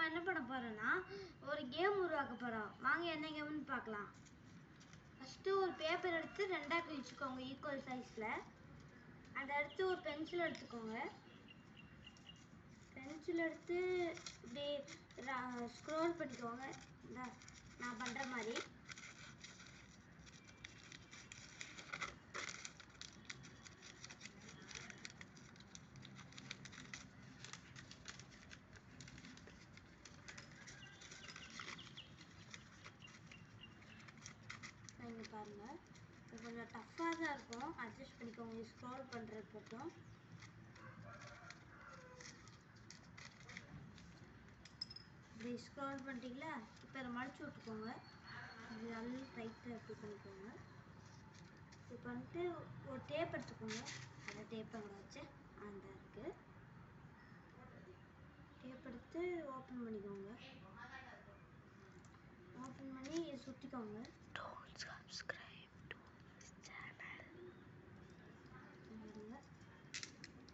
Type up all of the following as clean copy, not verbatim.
என்ன பண்ண போறேன்னா ஒரு கேம் உருவாக்க போறோம். வாங்க என்ன கேம்னு பார்க்கலாம். ஃபர்ஸ்ட் ஒரு பேப்பர் எடுத்து ரெண்டா கிழிச்சுக்கோங்க ஈக்குவல் சைஸ்ல. அதை எடுத்து ஒரு பென்சில் எடுத்துக்கோங்க. பென்சில் எடுத்து இப்படி ஸ்க்ரோல் பண்ணிக்கோங்க. நான் பண்ற மாதிரி பாருங்க. இது கொஞ்சம் டஃப்பாக தான் இருக்கும், அட்ஜஸ்ட் பண்ணிக்கோங்க ஸ்க்ரோல் பண்ணுறது பக்கம். இப்படி ஸ்க்ரோல் பண்ணிட்டீங்களா? இப்போ அதை மடிச்சு விட்டுக்கோங்க. இது நல்லா டைட்டாக இப்படி பண்ணிக்கோங்க. இப்போ வந்துட்டு ஒரு டேப் எடுத்துக்கோங்க. அதை டேப் அங்கே வச்சு அந்த இருக்கு டேப் எடுத்து ஓப்பன் பண்ணிக்கோங்க. ஓப்பன் பண்ணி சுற்றிக்கோங்க.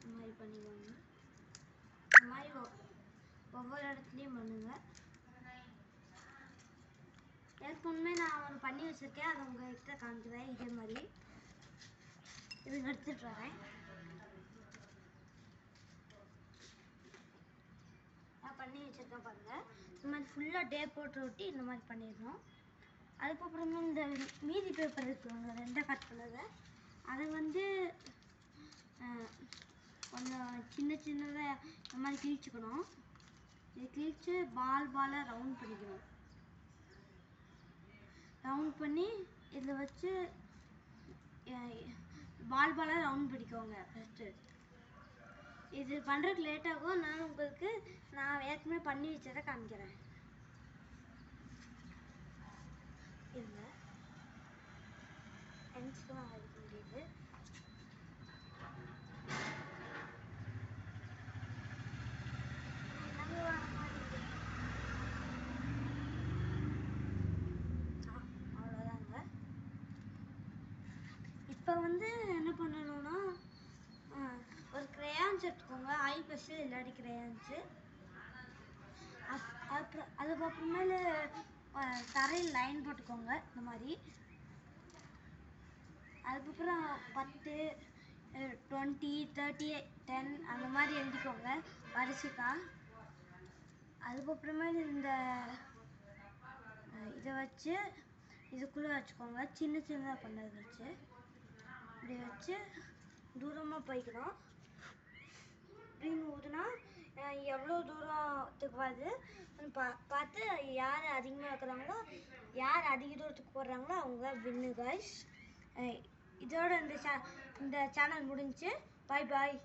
இந்த மாதிரி பண்ணிக்கோங்க. இந்த மாதிரி ஒவ்வொரு இடத்துலையும் பண்ணுங்க. ஏற்கனவே நான் ஒன்று பண்ணி வச்சிருக்கேன், அதை உங்ககிட்ட காமிக்கிறேன். இதே மாதிரி இது எடுத்துட்டு வரேன். நான் பண்ணி வச்சிருக்கேன் பாருங்க. இந்த மாதிரி ஃபுல்லாக டேப் போட்டு ஒட்டி இந்த மாதிரி பண்ணிடணும். அதுக்கப்புறமா இந்த மீதி பேப்பர் இருக்குங்க ரெண்டாக கட் பண்ணதை, அதை வந்து கொஞ்சம் சின்னதாக இந்த மாதிரி கிழிச்சுக்கணும். இது கிழிச்சு பாலாக ரவுண்ட் பண்ணிக்கணும். ரவுண்ட் பண்ணி இதில் வச்சு பாலாக ரவுண்ட் பண்ணிக்கோங்க. ஃபஸ்ட்டு இது பண்ணுறதுக்கு லேட் ஆகும். நான் ஏற்கனவே பண்ணி வச்சதை காமிக்கிறேன். இருங்க, பென்சிலும் அடிக்க முடியுது. அவ்வளோதாங்க. இப்போ வந்து என்ன பண்ணணும்னா ஒரு கிரேயான்ஸ் எடுத்துக்கோங்க. ஐ பென்சில் இல்லாட்டி கிரேயான்ஸு. அப்புறம் அதுக்கப்புறமேல தரையில் லைன் போட்டுக்கோங்க இந்த மாதிரி. அதுக்கப்புறம் 10, 20, 30, 10 அந்த மாதிரி எழுதிக்கோங்க வரிசைக்கா. அதுக்கப்புறமேல இந்த இதை வச்சு இதுக்குள்ளே வச்சுக்கோங்க. சின்னதாக பண்ணது வச்சு இப்படி வச்சு தூரமாக போய்க்கணும். அப்படின்னு ஊதுனா எவ்வளோ தூரத்துக்கு வருது பார்த்து யார் அதிகமாக இருக்கிறாங்களோ, யார் அதிக தூரத்துக்கு போடுறாங்களோ அவங்க வின்னு கைஸ். இதோட இந்த சேனல் முடிஞ்சு. பாய் பாய்.